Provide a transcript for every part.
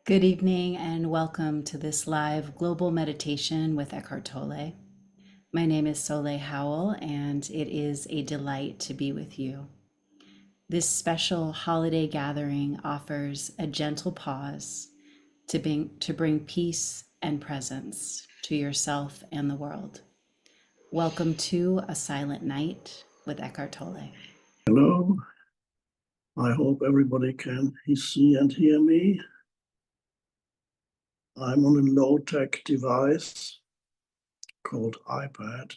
Good evening and welcome to this live global meditation with Eckhart Tolle. My name is Soleil Howell and it is a delight to be with you. This special holiday gathering offers a gentle pause to bring peace and presence to yourself and the world. Welcome to A Silent Night with Eckhart Tolle. Hello, I hope everybody can see and hear me. I'm on a low-tech device called iPad.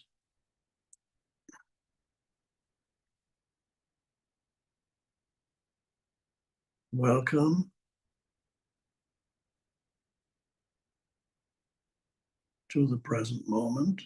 Welcome to the present moment.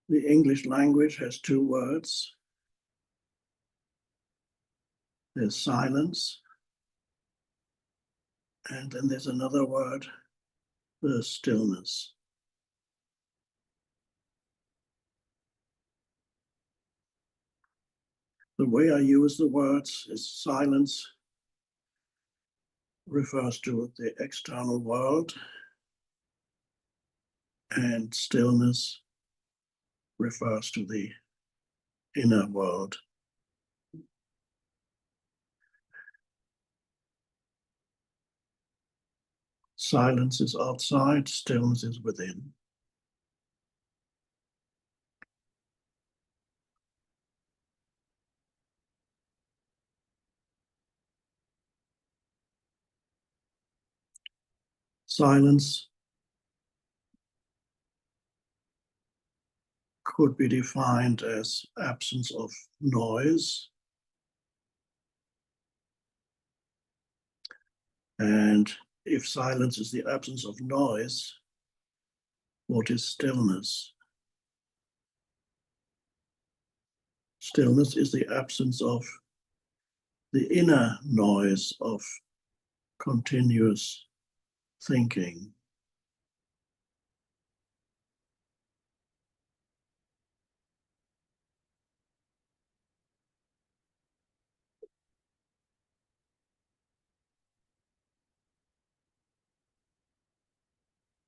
The English language has two words. There's silence, and then there's another word, the stillness. The way I use the words is silence refers to the external world, and stillness refers to the inner world. Silence is outside, stillness is within. Silence could be defined as absence of noise. And if silence is the absence of noise, what is stillness? Stillness is the absence of the inner noise of continuous thinking.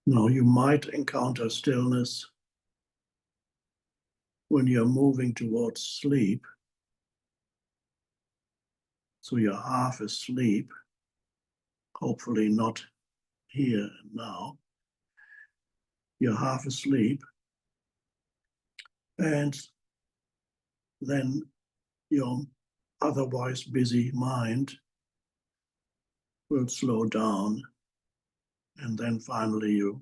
Now, you might encounter stillness when you're moving towards sleep. So you're half asleep, hopefully not here and now. You're half asleep, and then your otherwise busy mind will slow down, and then finally you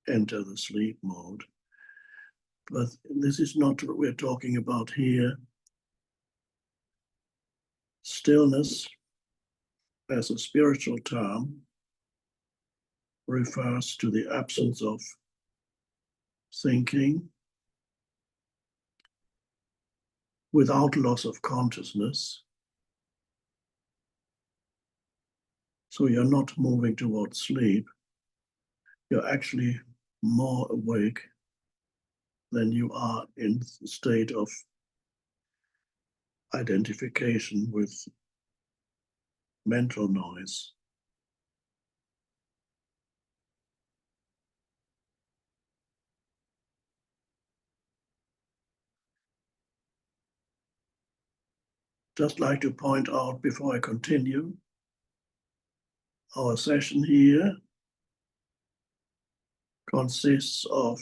enter the sleep mode. But this is not what we're talking about here. Stillness, as a spiritual term, refers to the absence of thinking without loss of consciousness. So you're not moving towards sleep. You're actually more awake than you are in the state of identification with mental noise. just like to point out before I continue, our session here consists of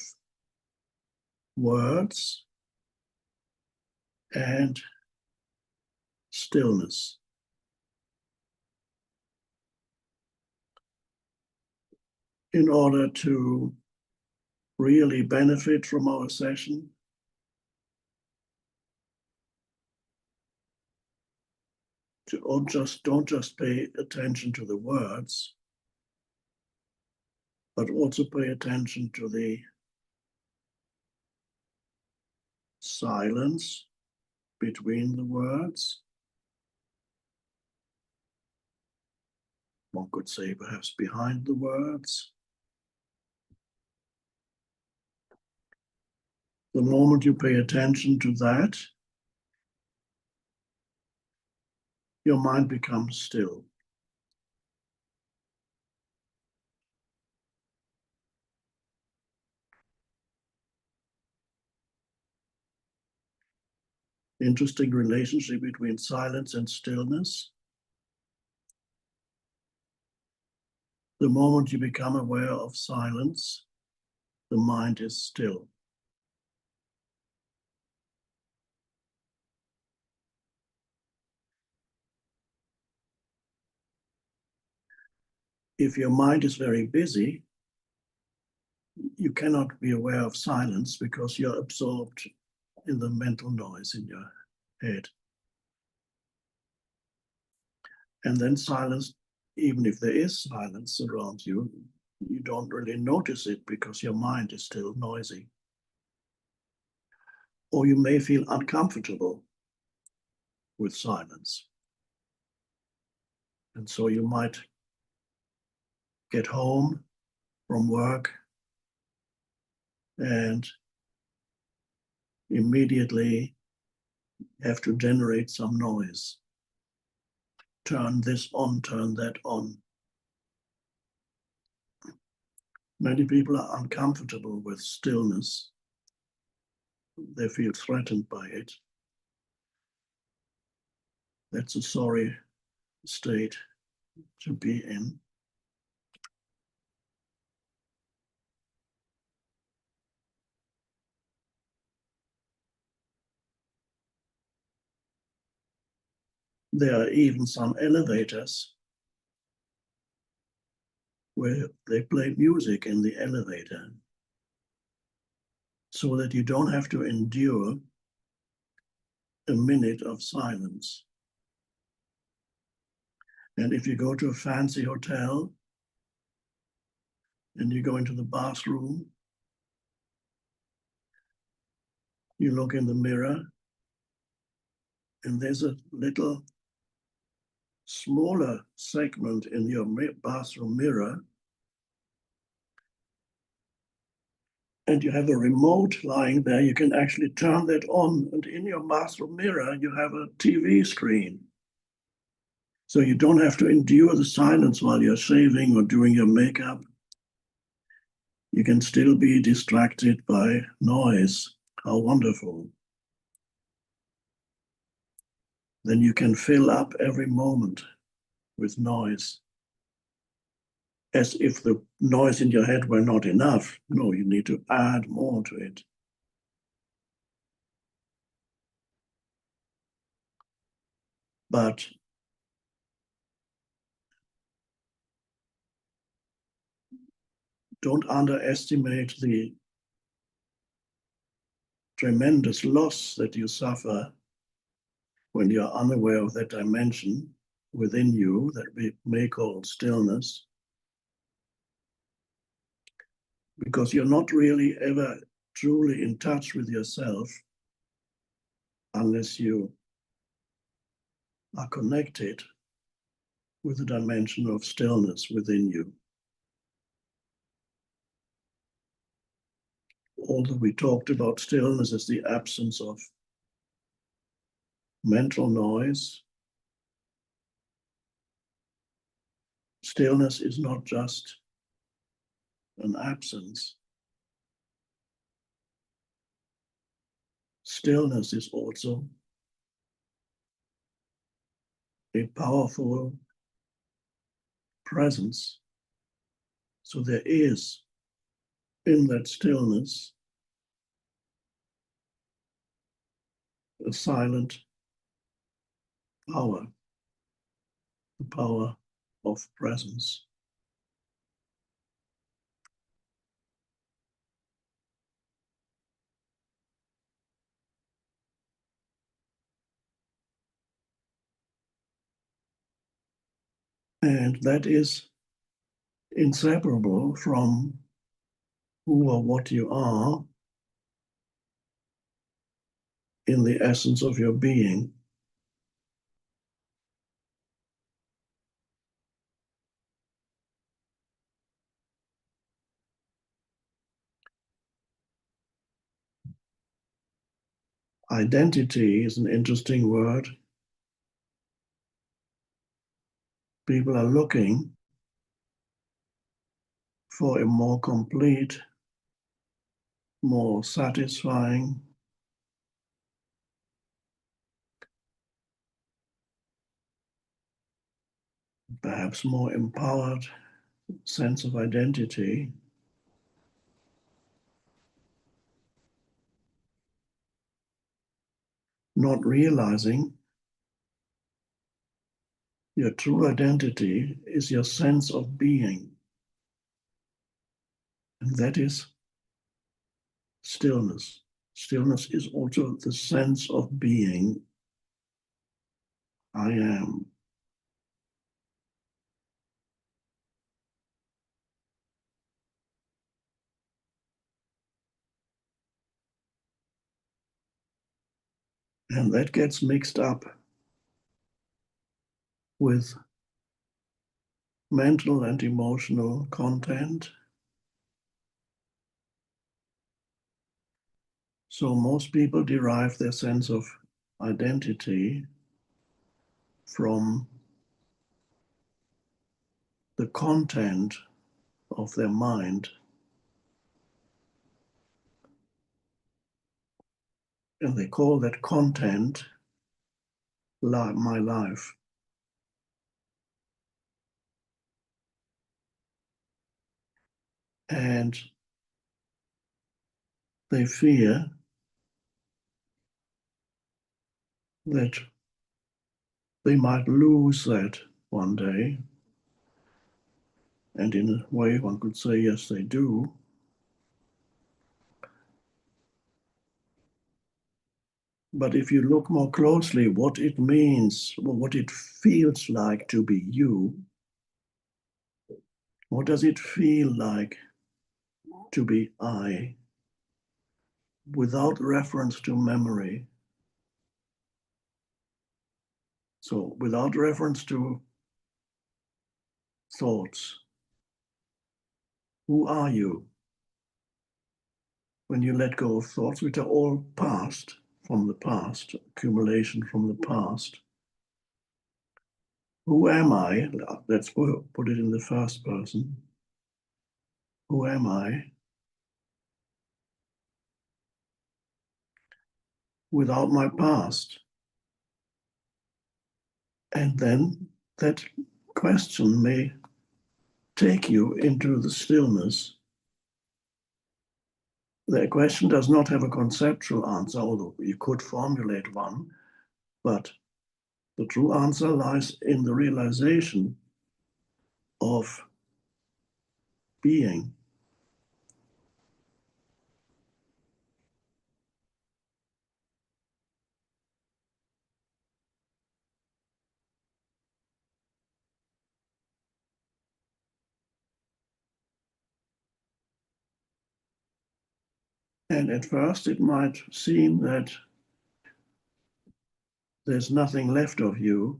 words and stillness. In order to really benefit from our session, don't just pay attention to the words, but also pay attention to the silence between the words. One could say perhaps behind the words. The moment you pay attention to that, your mind becomes still. Interesting relationship between silence and stillness. The moment you become aware of silence, the mind is still. If your mind is very busy, you cannot be aware of silence because you're absorbed in the mental noise in your head. And then silence, even if there is silence around you, you don't really notice it because your mind is still noisy. Or you may feel uncomfortable with silence. And so you might get home from work and immediately have to generate some noise. Turn this on, turn that on. Many people are uncomfortable with stillness. They feel threatened by it. That's a sorry state to be in. There are even some elevators where they play music in the elevator so that you don't have to endure a minute of silence. And if you go to a fancy hotel and you go into the bathroom, you look in the mirror and there's a little smaller segment in your bathroom mirror, and you have a remote lying there. You can actually turn that on, and in your bathroom mirror you have a TV screen. So you don't have to endure the silence while you're shaving or doing your makeup. You can still be distracted by noise. How wonderful. Then you can fill up every moment with noise, as if the noise in your head were not enough. No, you need to add more to it. But don't underestimate the tremendous loss that you suffer when you're unaware of that dimension within you that we may call stillness, because you're not really ever truly in touch with yourself unless you are connected with the dimension of stillness within you. Although we talked about stillness as the absence of mental noise, stillness is not just an absence. Stillness is also a powerful presence. So there is in that stillness a silent power, the power of presence. And that is inseparable from who or what you are in the essence of your being. Identity is an interesting word. People are looking for a more complete, more satisfying, perhaps more empowered sense of identity, not realizing your true identity is your sense of being. And that is stillness. Stillness is also the sense of being. I am. And that gets mixed up with mental and emotional content. So most people derive their sense of identity from the content of their mind. And they call that content my life. And they fear that they might lose that one day. And in a way, one could say, yes, they do. But if you look more closely, what it means, what it feels like to be you, what does it feel like to be I, without reference to memory? So without reference to thoughts, who are you? When you let go of thoughts, which are all past, from the past, accumulation from the past. Who am I? Let's put it in the first person. Who am I without my past? And then that question may take you into the stillness. The question does not have a conceptual answer, although you could formulate one, but the true answer lies in the realization of being. And at first it might seem that there's nothing left of you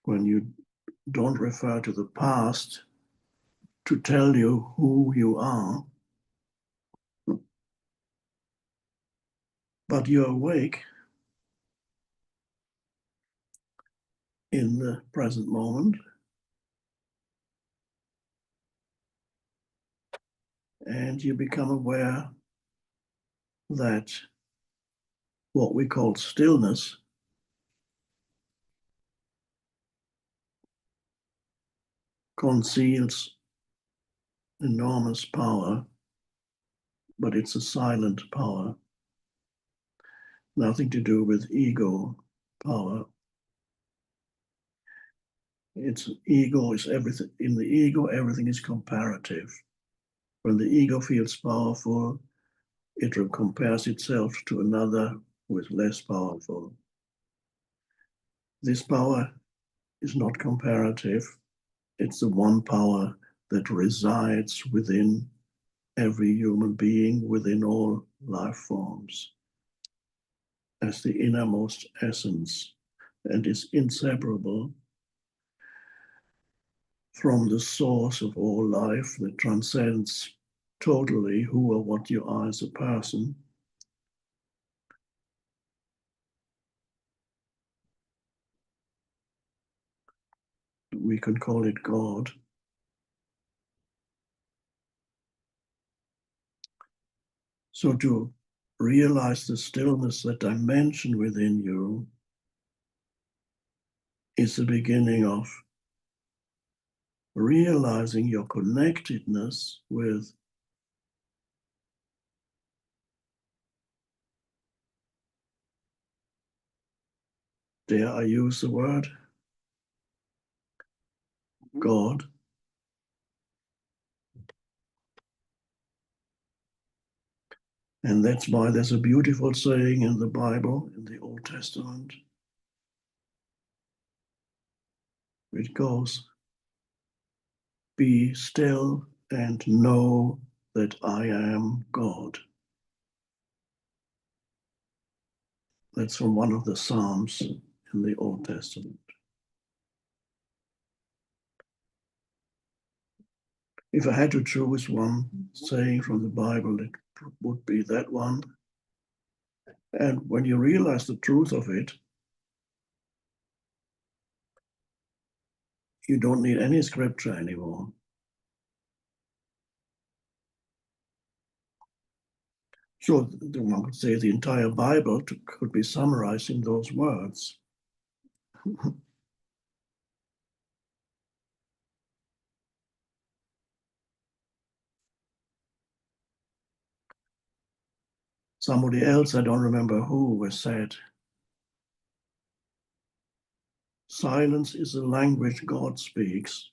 when you don't refer to the past to tell you who you are. But you're awake in the present moment, and you become aware that what we call stillness conceals enormous power, but it's a silent power, nothing to do with ego power. Its ego is everything. In the ego, everything is comparative. When the ego feels powerful, it compares itself to another who is less powerful. This power is not comparative. It's the one power that resides within every human being, within all life forms, as the innermost essence, and is inseparable from the source of all life that transcends totally who or what you are as a person. We can call it God. So to realize the stillness, that dimension within you, is the beginning of realizing your connectedness with dare I use the word, God. And that's why there's a beautiful saying in the Bible, in the Old Testament, which goes, "Be still and know that I am God." That's from one of the Psalms in the Old Testament. If I had to choose one saying from the Bible, it would be that one. And when you realize the truth of it, you don't need any scripture anymore. So one could say the entire Bible could be summarized in those words. Somebody else, I don't remember who, has said, silence is the language God speaks,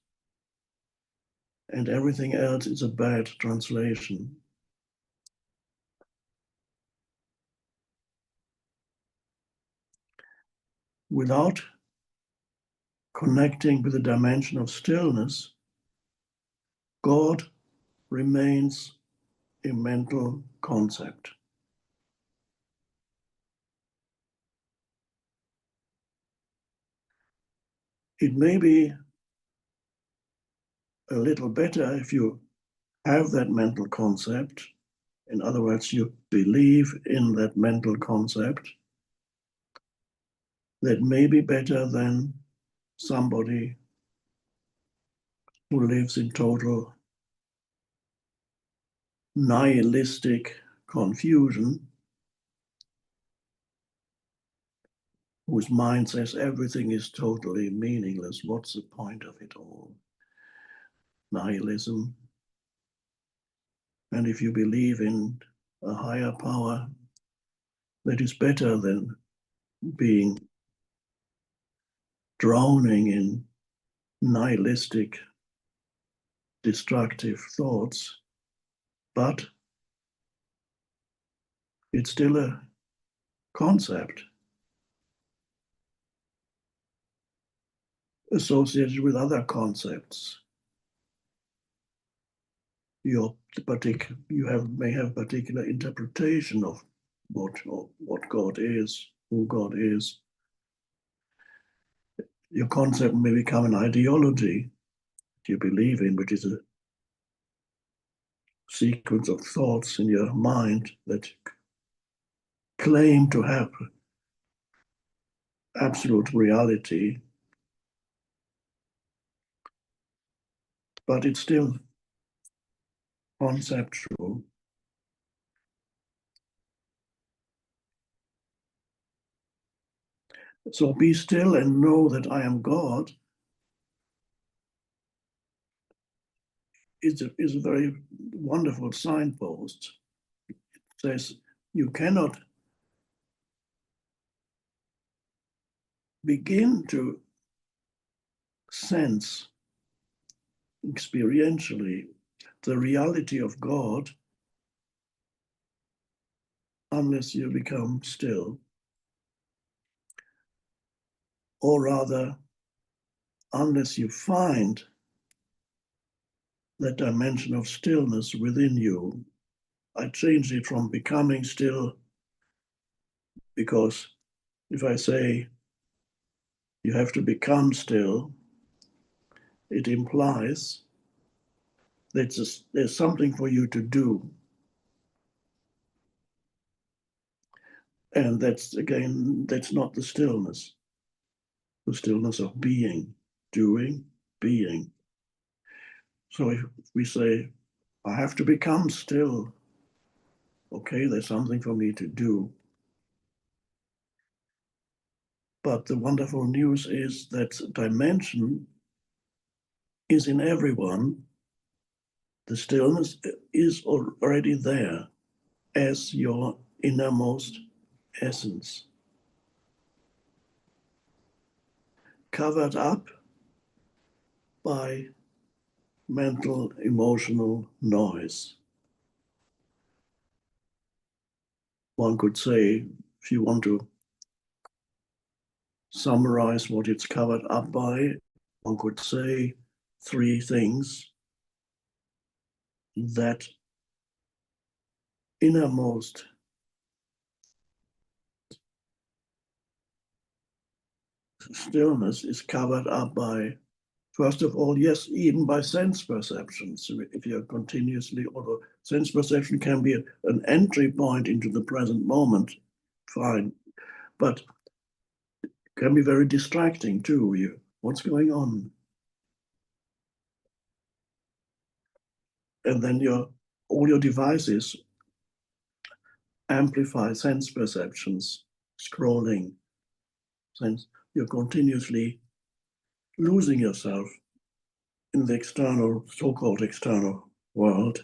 and everything else is a bad translation. Without connecting with the dimension of stillness, God remains a mental concept. It may be a little better if you have that mental concept. In other words, you believe in that mental concept. That may be better than somebody who lives in total nihilistic confusion, whose mind says everything is totally meaningless. What's the point of it all? Nihilism. And if you believe in a higher power, that is better than being drowning in nihilistic, destructive thoughts, but it's still a concept associated with other concepts. You may have particular interpretation of what God is, who God is. Your concept may become an ideology you believe in, which is a sequence of thoughts in your mind that claim to have absolute reality, but it's still conceptual. So be still and know that I am God is a very wonderful signpost. It says you cannot begin to sense experientially the reality of God unless you become still, or rather, unless you find that dimension of stillness within you. I changed it from becoming still because if I say you have to become still, it implies that there's something for you to do. And that's, again, that's not the stillness of being, doing, being. So if we say, I have to become still, okay, there's something for me to do. But the wonderful news is that dimension is in everyone. The stillness is already there as your innermost essence, covered up by mental, emotional noise. One could say, if you want to summarize what it's covered up by, one could say three things: that innermost stillness is covered up by, first of all, yes, even by sense perceptions. If you're continuously, although sense perception can be an entry point into the present moment, fine, but can be very distracting too. What's going on? And then all your devices amplify sense perceptions, scrolling, sense. You're continuously losing yourself in the external, so-called external world,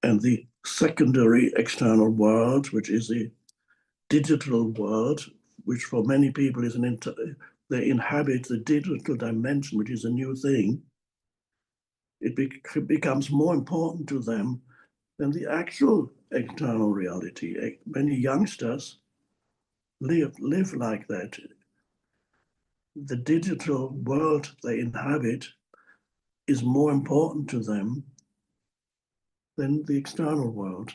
and the secondary external world, which is the digital world, which for many people is they inhabit the digital dimension, which is a new thing. It becomes more important to them than the actual external reality. Many youngsters live like that. The digital world they inhabit is more important to them than the external world.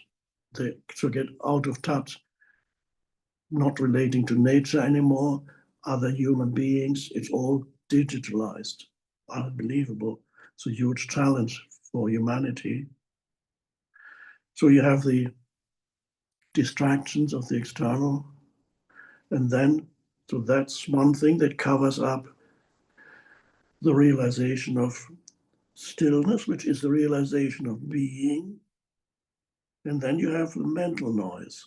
They to get out of touch, not relating to nature anymore, other human beings. It's all digitalized. Unbelievable. It's a huge challenge for humanity. So you have the distractions of the external, and then, so that's one thing that covers up the realization of stillness, which is the realization of being. And then you have the mental noise,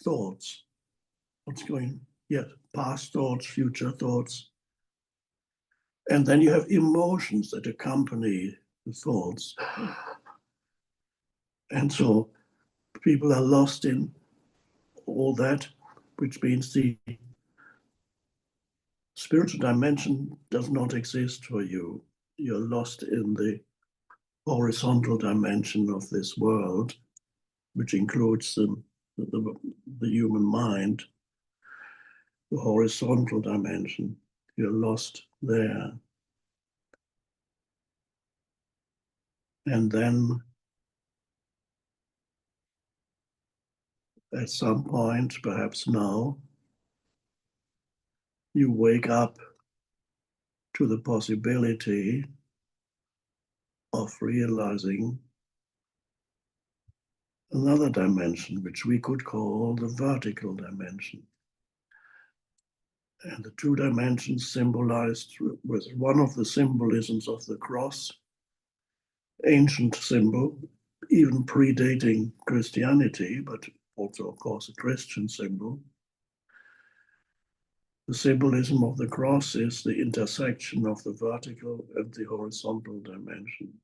thoughts, what's going, yes, past thoughts, future thoughts. And then you have emotions that accompany the thoughts. And so people are lost in all that, which means the spiritual dimension does not exist for you. You're lost in the horizontal dimension of this world, which includes the human mind, the horizontal dimension. You're lost there. And then at some point, perhaps now, you wake up to the possibility of realizing another dimension, which we could call the vertical dimension. And the two dimensions symbolized with one of the symbolisms of the cross, ancient symbol, even predating Christianity, but also, of course, a Christian symbol. The symbolism of the cross is the intersection of the vertical and the horizontal dimension.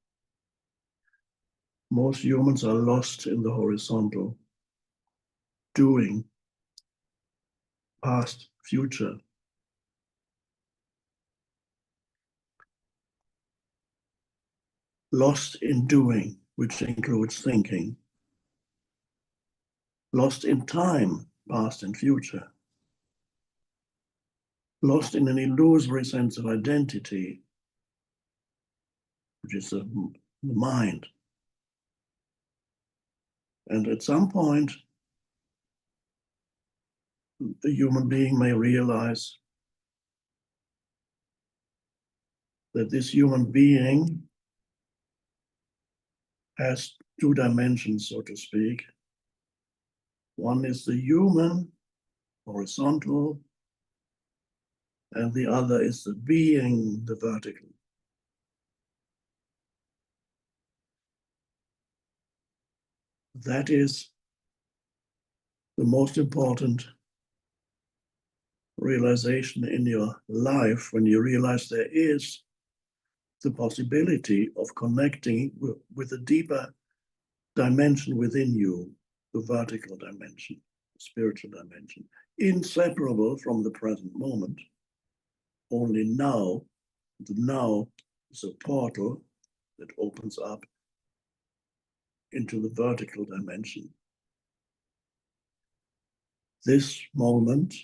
Most humans are lost in the horizontal, doing, past, future. Lost in doing, which includes thinking. Lost in time, past and future. Lost in an illusory sense of identity, which is the mind. And at some point, a human being may realize that this human being has two dimensions, so to speak. One is the human, horizontal, and the other is the being, the vertical. That is the most important realization in your life, when you realize there is the possibility of connecting with a deeper dimension within you, the vertical dimension, the spiritual dimension, inseparable from the present moment. Only now, the now is a portal that opens up into the vertical dimension. This moment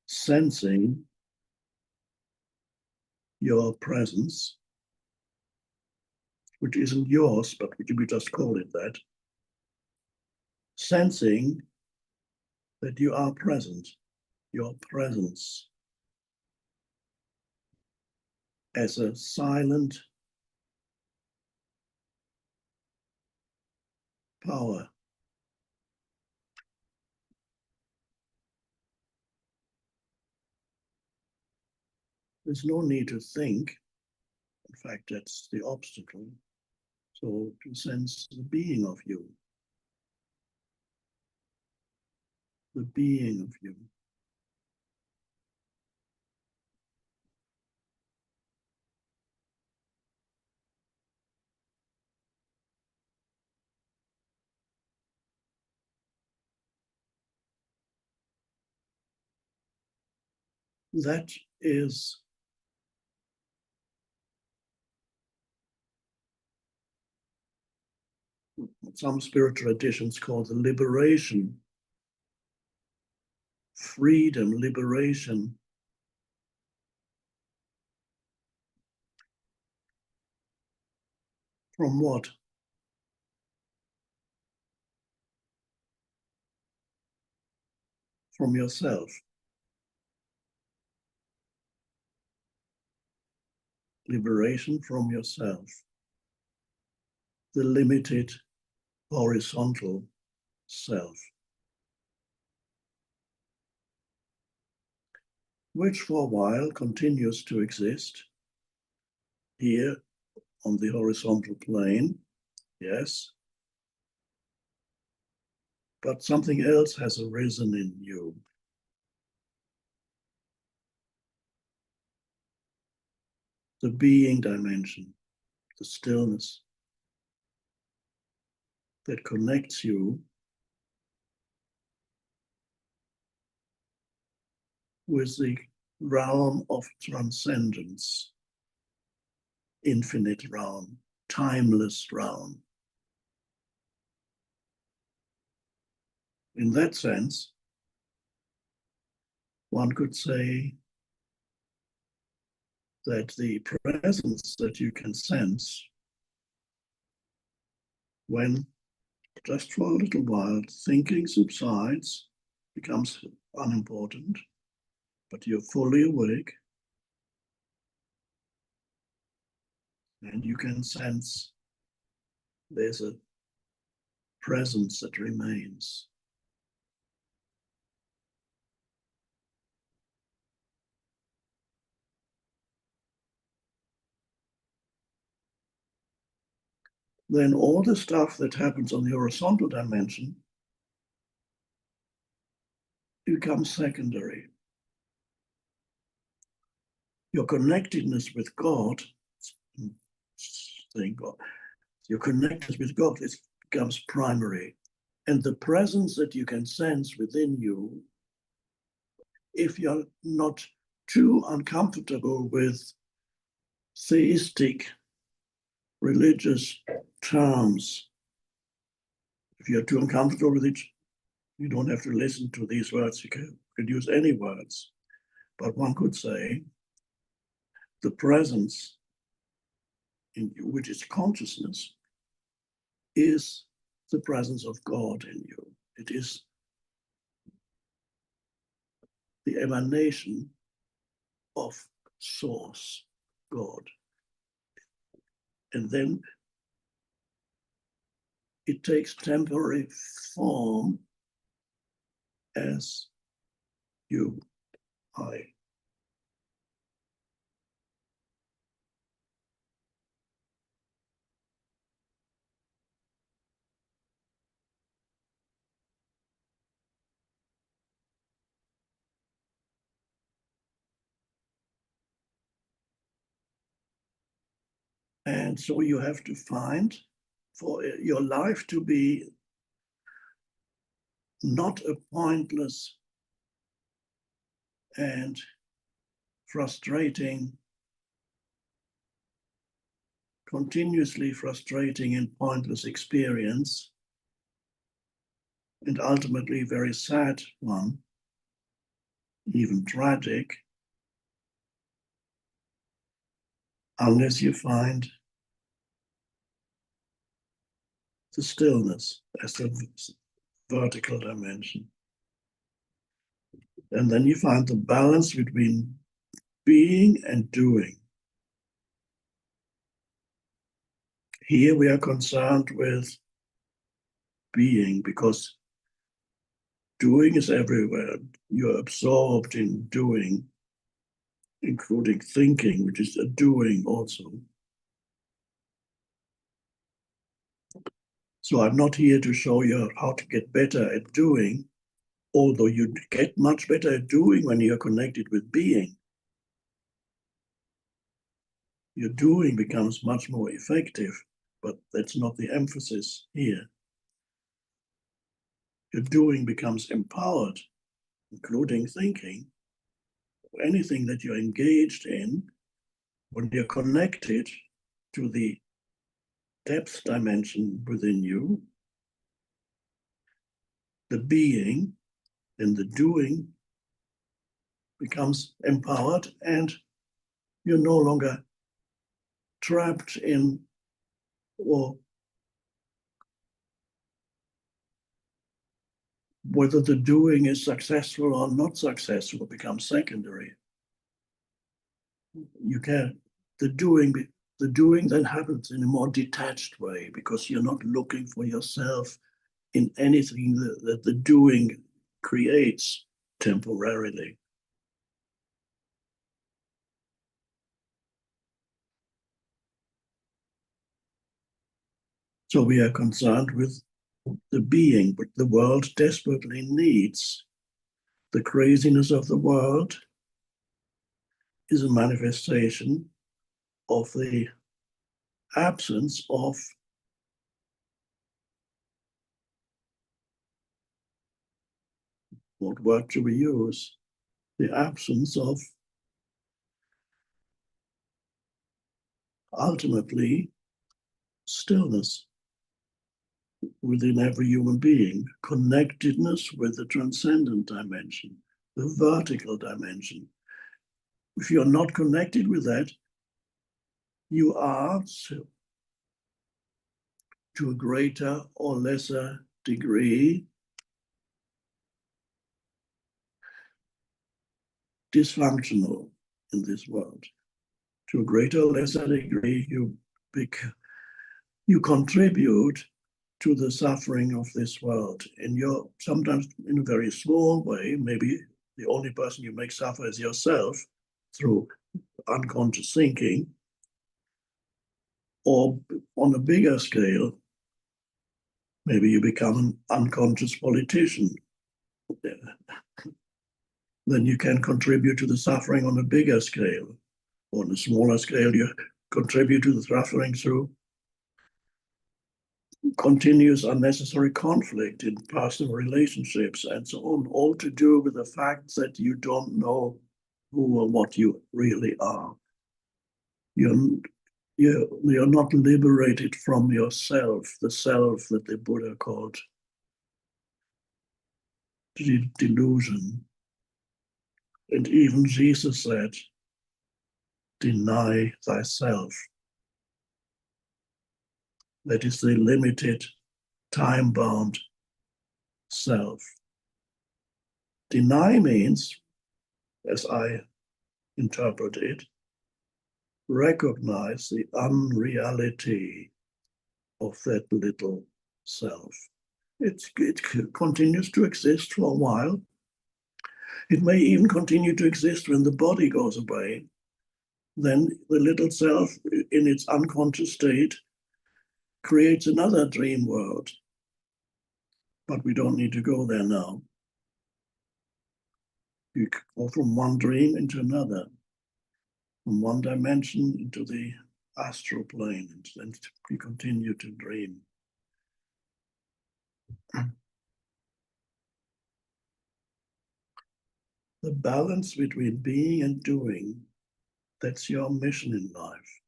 sensing your presence, which isn't yours, but we just call it that, sensing that you are present, your presence as a silent power. There's no need to think. In fact, that's the obstacle. So to sense the being of you, the being of you. That is what some spiritual traditions call the liberation, freedom, liberation. From what? From yourself. Liberation from yourself. The limited horizontal self, which for a while continues to exist here on the horizontal plane, yes, but something else has arisen in you. The being dimension, the stillness that connects you with the realm of transcendence, infinite realm, timeless realm. In that sense, one could say that the presence that you can sense when, just for a little while, thinking subsides, becomes unimportant, but you're fully awake, and you can sense there's a presence that remains. Then all the stuff that happens on the horizontal dimension becomes secondary. Your connectedness with God, saying God, your connectedness with God becomes primary. And the presence that you can sense within you, if you're not too uncomfortable with theistic religious terms, if you're too uncomfortable with it, you don't have to listen to these words. You can use any words. But one could say the presence in you, which is consciousness, is the presence of God in you. It is the emanation of Source, God. And then it takes temporary form as you, I. And so you have to find for your life to be not a pointless and frustrating, continuously frustrating and pointless experience, and ultimately very sad one, even tragic, unless you find the stillness as the vertical dimension. And then you find the balance between being and doing. Here we are concerned with being because doing is everywhere. You're absorbed in doing, including thinking, which is a doing also. So I'm not here to show you how to get better at doing, although you get much better at doing when you're connected with being. Your doing becomes much more effective, but that's not the emphasis here. Your doing becomes empowered, including thinking. Anything that you're engaged in, when you're connected to the depth dimension within you, the being and the doing becomes empowered, and you're no longer trapped in or whether the doing is successful or not successful becomes secondary. You can the doing then happens in a more detached way because you're not looking for yourself in anything that the doing creates temporarily. So we are concerned with the being, but the world desperately needs. The craziness of the world is a manifestation of the absence of what word do we use? The absence of ultimately stillness within every human being, connectedness with the transcendent dimension, the vertical dimension. If you're not connected with that, you are, to a greater or lesser degree, dysfunctional in this world. To a greater or lesser degree, you contribute to the suffering of this world. And you're sometimes in a very small way, maybe the only person you make suffer is yourself through unconscious thinking, or on a bigger scale, maybe you become an unconscious politician then you can contribute to the suffering on a bigger scale. On a smaller scale, you contribute to the suffering through continuous unnecessary conflict in personal relationships and so on, all to do with the fact that you don't know who or what you really are. You're not liberated from yourself, the self that the Buddha called delusion. And even Jesus said, deny thyself. That is the limited, time-bound self. Deny means, as I interpret it, recognize the unreality of that little self. It continues to exist for a while. It may even continue to exist when the body goes away. Then the little self, in its unconscious state, creates another dream world. But we don't need to go there now. You go from one dream into another, from one dimension into the astral plane, and then we continue to dream. The balance between being and doing, that's your mission in life.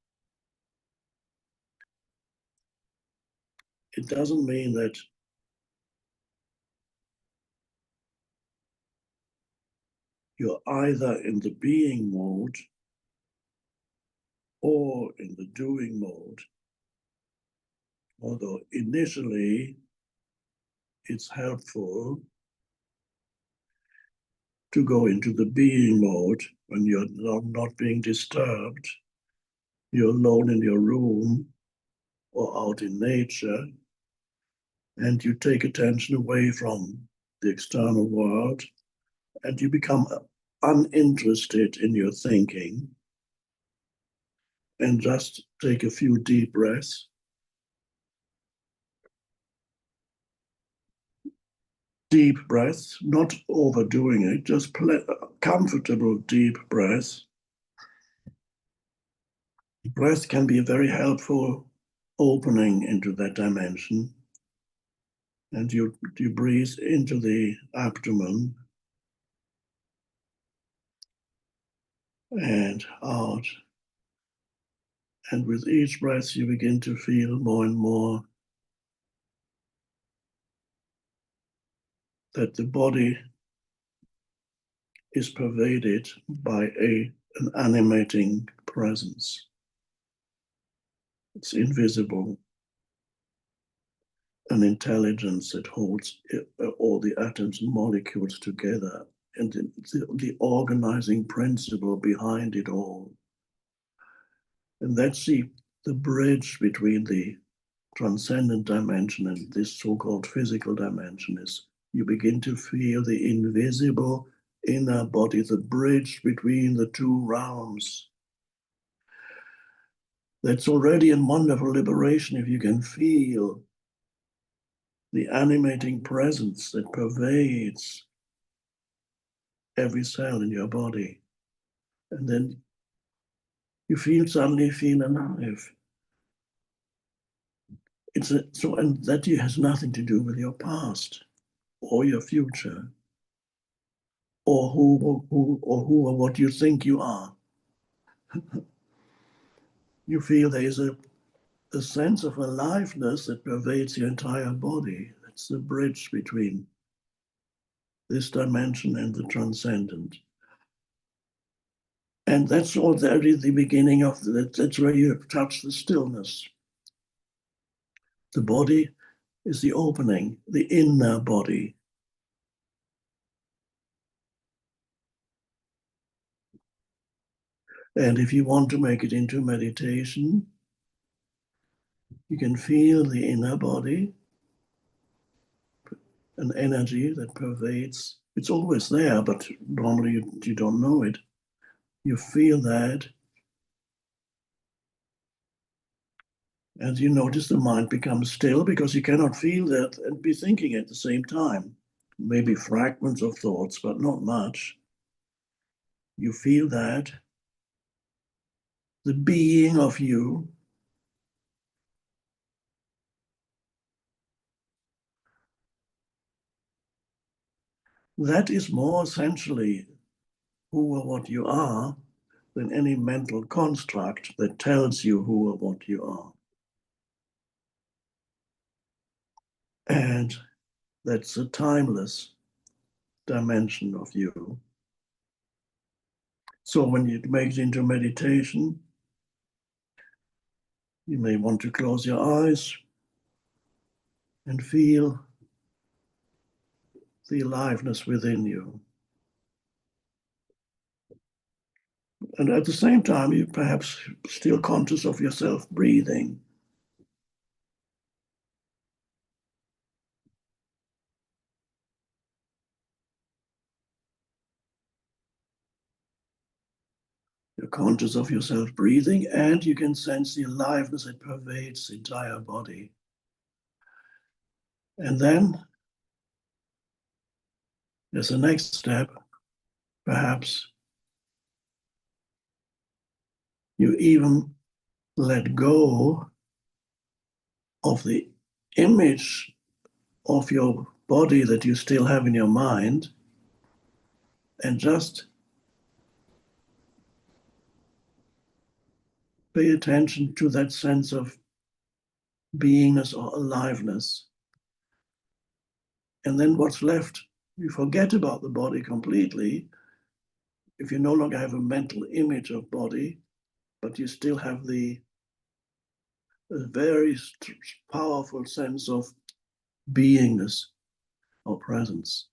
It doesn't mean that you're either in the being mode or in the doing mode. Although initially it's helpful to go into the being mode when you're not being disturbed, you're alone in your room or out in nature, and you take attention away from the external world, and you become uninterested in your thinking, and just take a few deep breaths. Deep breaths, not overdoing it, just comfortable deep breaths. Breath can be a very helpful opening into that dimension. And you breathe into the abdomen and out. And with each breath, you begin to feel more and more that the body is pervaded by an animating presence. It's invisible, an intelligence that holds all the atoms and molecules together, and the organizing principle behind it all. And that's the bridge between the transcendent dimension and this so-called physical dimension. Is you begin to feel the invisible inner body, the bridge between the two realms. That's already a wonderful liberation if you can feel the animating presence that pervades every cell in your body. And then you suddenly feel alive. And that has nothing to do with your past or your future, or who or what you think you are. You feel there is a sense of aliveness that pervades your entire body. That's the bridge between this dimension and the transcendent. And that's already the beginning of that's where you touch the stillness. The body is the opening, the inner body. And if you want to make it into meditation, you can feel the inner body, an energy that pervades. It's always there, but normally you don't know it. You feel that, and you notice the mind becomes still because you cannot feel that and be thinking at the same time. Maybe fragments of thoughts, but not much. you feel that the being of you that is more essentially who or what you are than any mental construct that tells you who or what you are. And that's a timeless dimension of you. So when you make it into meditation, you may want to close your eyes and feel the aliveness within you. And at the same time, you're perhaps still conscious of yourself breathing. You're conscious of yourself breathing, and you can sense the aliveness that pervades the entire body. And then, as a next step, perhaps you even let go of the image of your body that you still have in your mind and just pay attention to that sense of beingness or aliveness. And then what's left, you forget about the body completely. If you no longer have a mental image of body, but you still have the a very powerful sense of beingness or presence.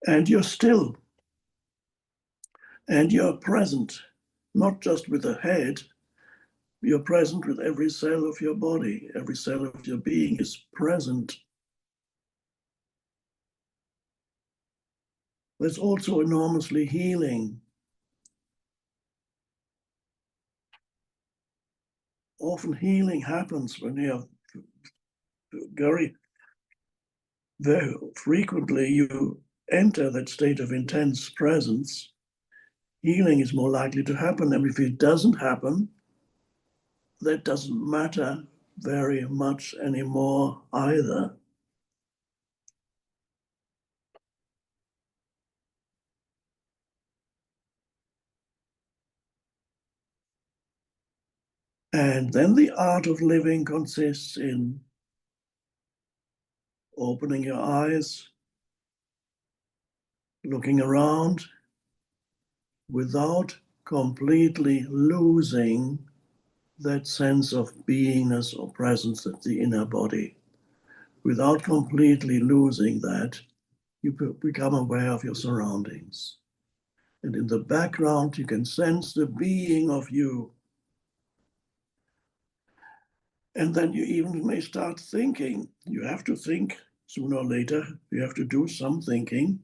And you're still, and you're present, not just with the head, you're present with every cell of your body, every cell of your being is present. There's also enormously healing. Often healing happens when you have very frequently you enter that state of intense presence. Healing is more likely to happen. And if it doesn't happen, that doesn't matter very much anymore either. And then the art of living consists in opening your eyes, looking around without completely losing that sense of beingness or presence at the inner body. Without completely losing that, you become aware of your surroundings. And in the background, you can sense the being of you. And then you even may start thinking. You have to think sooner or later. You have to do some thinking,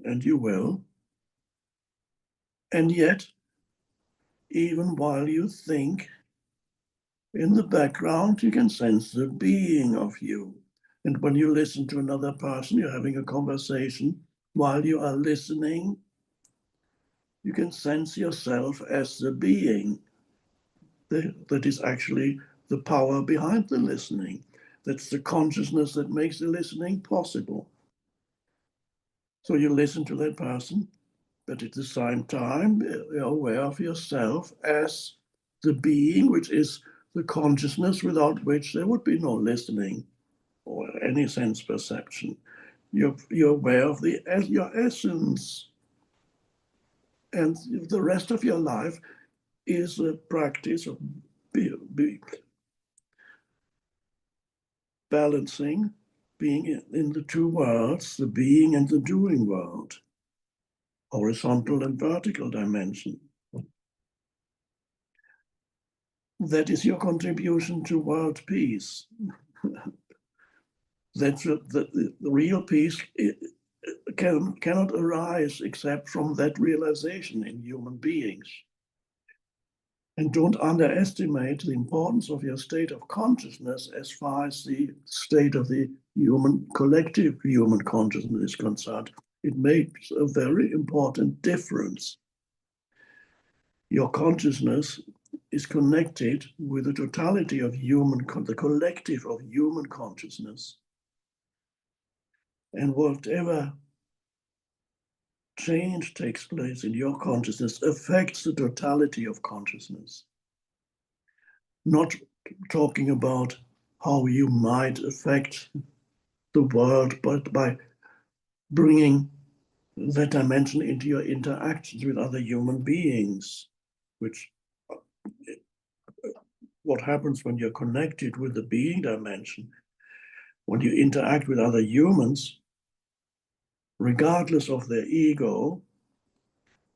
and you will. And yet, even while you think, in the background, you can sense the being of you. And when you listen to another person, you're having a conversation, while you are listening, you can sense yourself as the being that is actually the power behind the listening. That's the consciousness that makes the listening possible. So you listen to that person, but at the same time, you're aware of yourself as the being, which is the consciousness without which there would be no listening or any sense perception. You're aware of your essence. And the rest of your life is a practice of balancing, being in the two worlds, the being and the doing world, horizontal and vertical dimension. That is your contribution to world peace. That's the real peace cannot arise except from that realization in human beings. And don't underestimate the importance of your state of consciousness as far as the state of the collective human consciousness is concerned. It makes a very important difference. Your consciousness is connected with the totality of the collective of human consciousness. And whatever change takes place in your consciousness affects the totality of consciousness. Not talking about how you might affect the world, but by bringing that dimension into your interactions with other human beings, which what happens when you're connected with the being dimension, when you interact with other humans, regardless of their ego,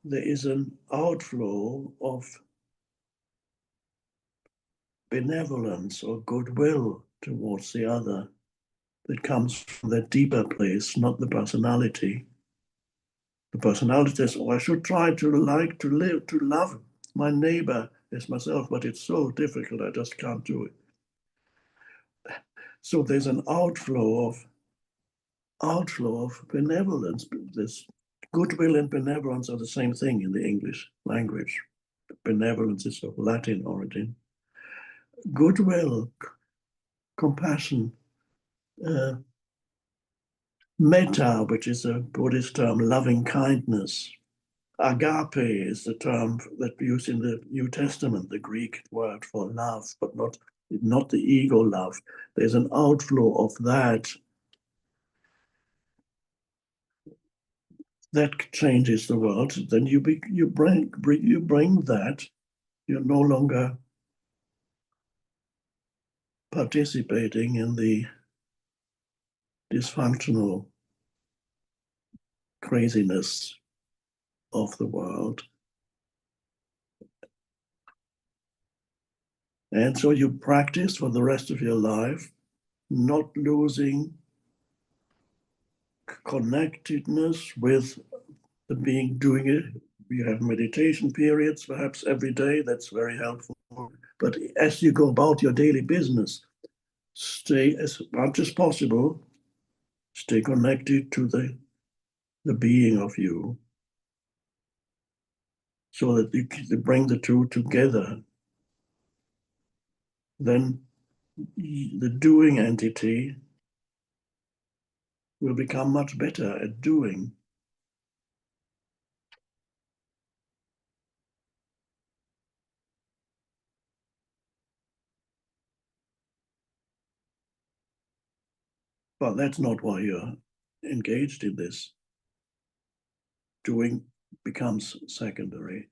there is an outflow of benevolence or goodwill towards the other that comes from that deeper place, not the personality. The personality says, oh, I should try to like, to live, to love my neighbor as myself, but it's so difficult, I just can't do it. So there's an outflow of benevolence. This goodwill and benevolence are the same thing in the English language. Benevolence is of Latin origin. Goodwill, compassion, uh, metta, which is a Buddhist term, loving kindness. Agape is the term that we use in the New Testament, the Greek word for love, but not the ego love. There's an outflow of that changes the world. Then you bring that. You're no longer participating in the dysfunctional craziness of the world. And so you practice for the rest of your life, not losing connectedness with the being doing it. You have meditation periods, perhaps every day. That's very helpful. But as you go about your daily business, stay as much as possible, stay connected to the being of you, so that you bring the two together. Then the doing entity will become much better at doing. But that's not why you're engaged in this. Doing becomes secondary.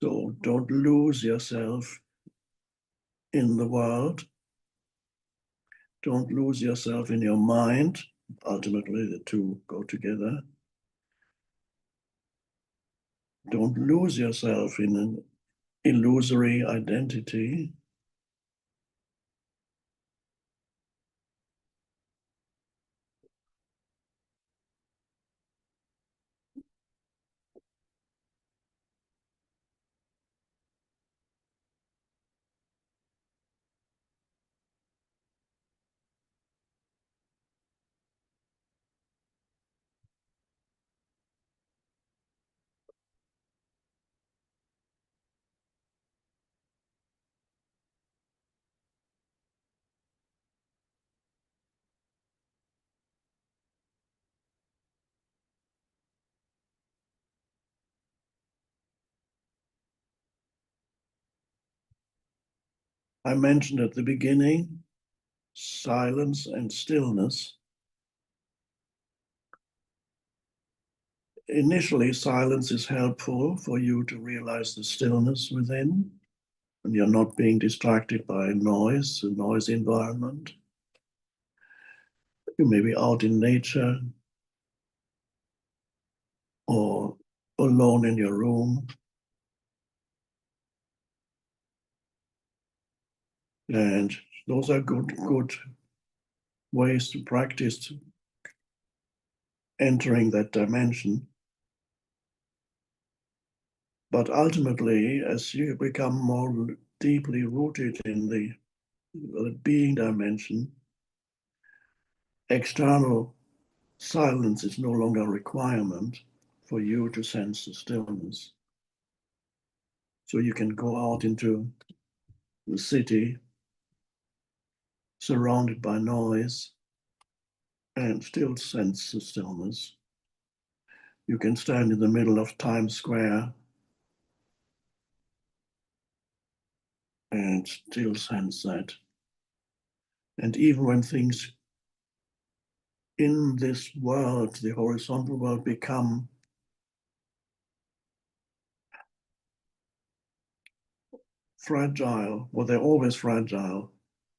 So don't lose yourself in the world. Don't lose yourself in your mind. Ultimately, the two go together. Don't lose yourself in an illusory identity. I mentioned at the beginning silence and stillness. initially, silence is helpful for you to realize the stillness within, and you're not being distracted by noise, a noisy environment. You may be out in nature or alone in your room. And those are good ways to practice entering that dimension. But ultimately, as you become more deeply rooted in the being dimension, external silence is no longer a requirement for you to sense the stillness. So you can go out into the city surrounded by noise and still sense the stillness. You can stand in the middle of Times Square and still sense that. And even when things in this world, the horizontal world, become fragile, well, they're always fragile,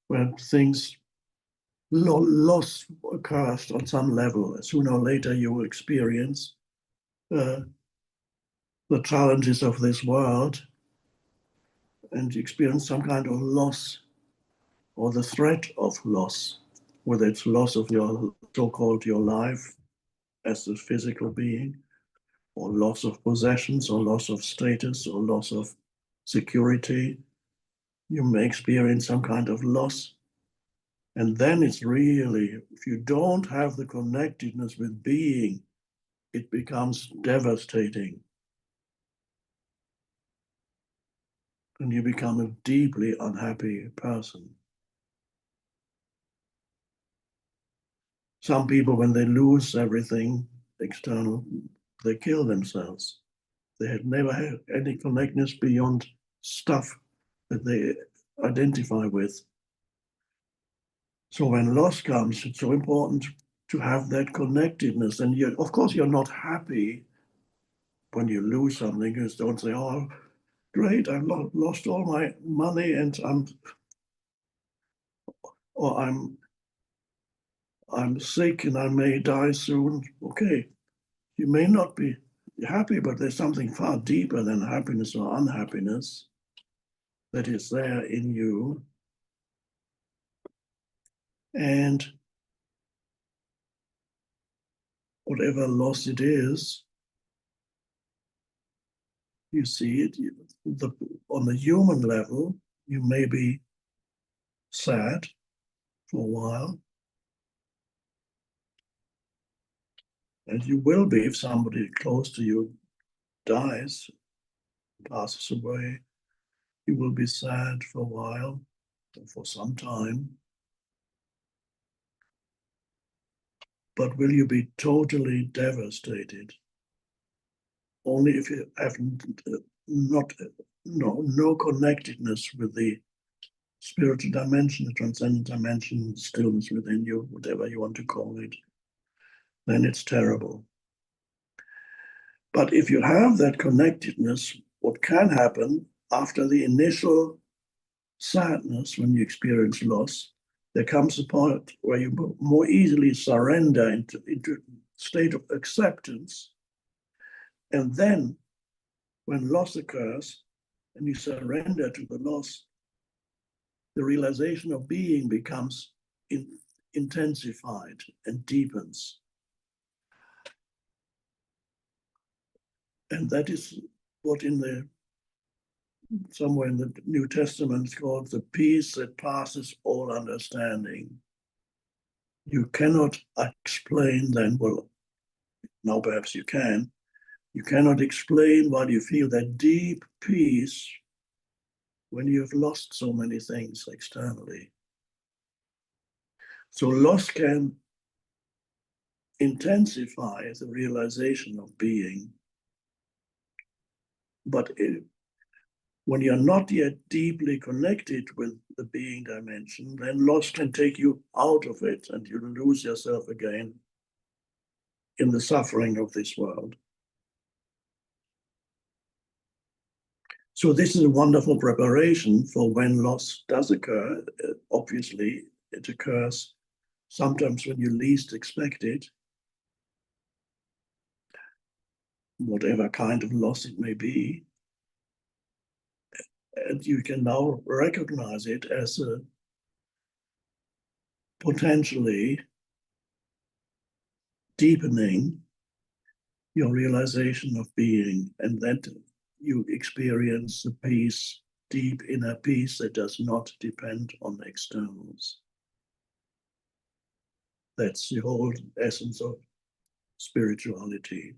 when things loss occurs on some level, sooner or later you will experience uh, the challenges of this world, and you experience some kind of loss or the threat of loss, whether it's loss of your so-called your life as a physical being, or loss of possessions, or loss of status, or loss of security. You may experience some kind of loss. And then it's really, if you don't have the connectedness with being, it becomes devastating. And you become a deeply unhappy person. Some people, when they lose everything external, they kill themselves. They had never had any connectedness beyond stuff that they identify with. So when loss comes, it's so important to have that connectedness. And you, of course, you're not happy when you lose something. You just don't say, "Oh, great, I've lost all my money, and or I'm sick and I may die soon." Okay, you may not be happy, but there's something far deeper than happiness or unhappiness that is there in you. And whatever loss it is, you see it on the human level. You may be sad for a while, and you will be if somebody close to you dies, passes away. You will be sad for a while, for some time. But will you be totally devastated? Only if you have not no connectedness with the spiritual dimension, the transcendent dimension, stillness within you, whatever you want to call it, then it's terrible. But if you have that connectedness, what can happen after the initial sadness, when you experience loss, there comes a point where you more easily surrender into a state of acceptance. And then when loss occurs and you surrender to the loss, the realization of being becomes intensified and deepens. And that is what somewhere in the New Testament is called the peace that passes all understanding. You cannot explain then, well, now perhaps you can. You cannot explain why you feel that deep peace when you've lost so many things externally. So loss can intensify the realization of being, but when you're not yet deeply connected with the being dimension, then loss can take you out of it and you lose yourself again in the suffering of this world. So this is a wonderful preparation for when loss does occur. Obviously, it occurs sometimes when you least expect it, whatever kind of loss it may be. And you can now recognize it as a potentially deepening your realization of being, and that you experience the peace, deep inner peace that does not depend on externals. That's the whole essence of spirituality.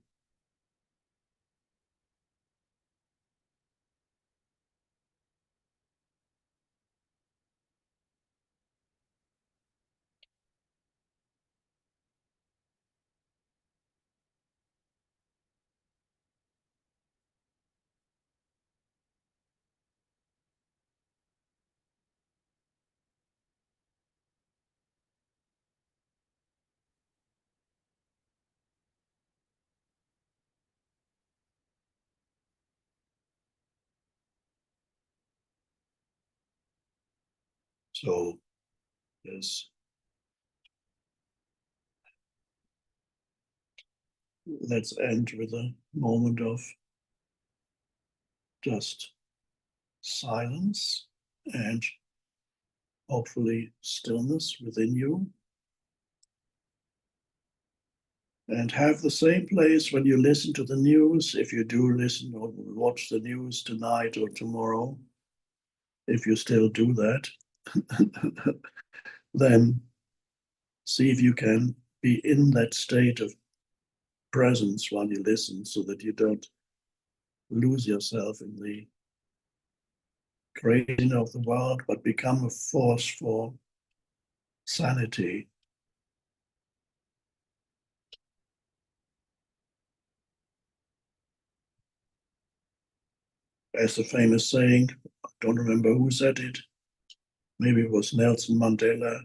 So yes, let's end with a moment of just silence and hopefully stillness within you. And have the same place when you listen to the news, if you do listen or watch the news tonight or tomorrow, if you still do that, then see if you can be in that state of presence while you listen so that you don't lose yourself in the craziness of the world, but become a force for sanity. As the famous saying, I don't remember who said it, maybe it was Nelson Mandela,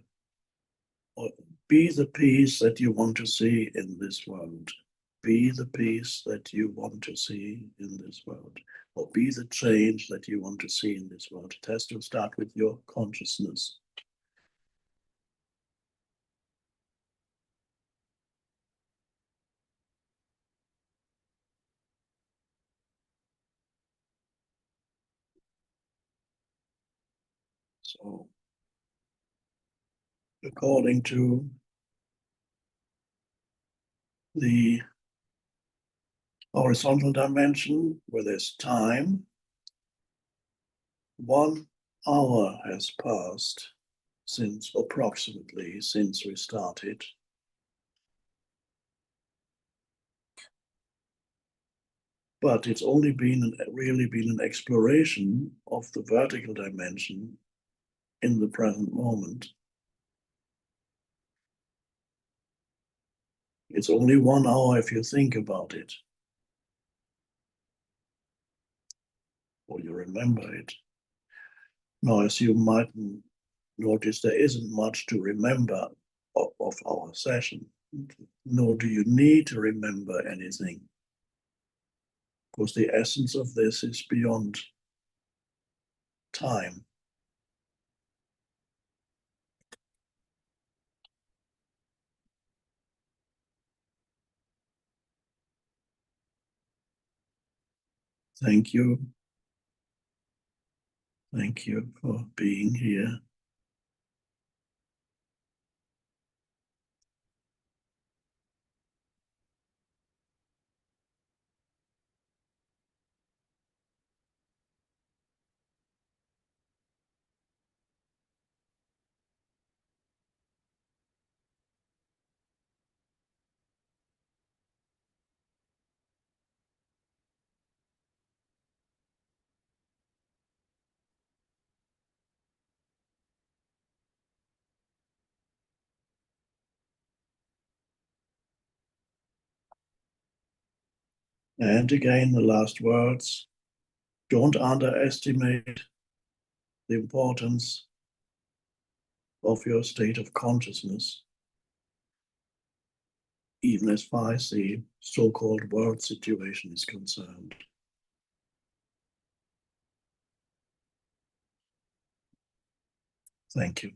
or be the peace that you want to see in this world. Be the peace that you want to see in this world, or be the change that you want to see in this world. It has to start with your consciousness. So, according to the horizontal dimension, where there's time, 1 hour has passed since approximately since we started. But it's only really been an exploration of the vertical dimension in the present moment. It's only 1 hour if you think about it, or you remember it. Now, as you might notice, there isn't much to remember of our session, nor do you need to remember anything, because the essence of this is beyond time. Thank you. Thank you for being here. And again, the last words. Don't underestimate the importance of your state of consciousness, even as far as the so-called world situation is concerned. Thank you.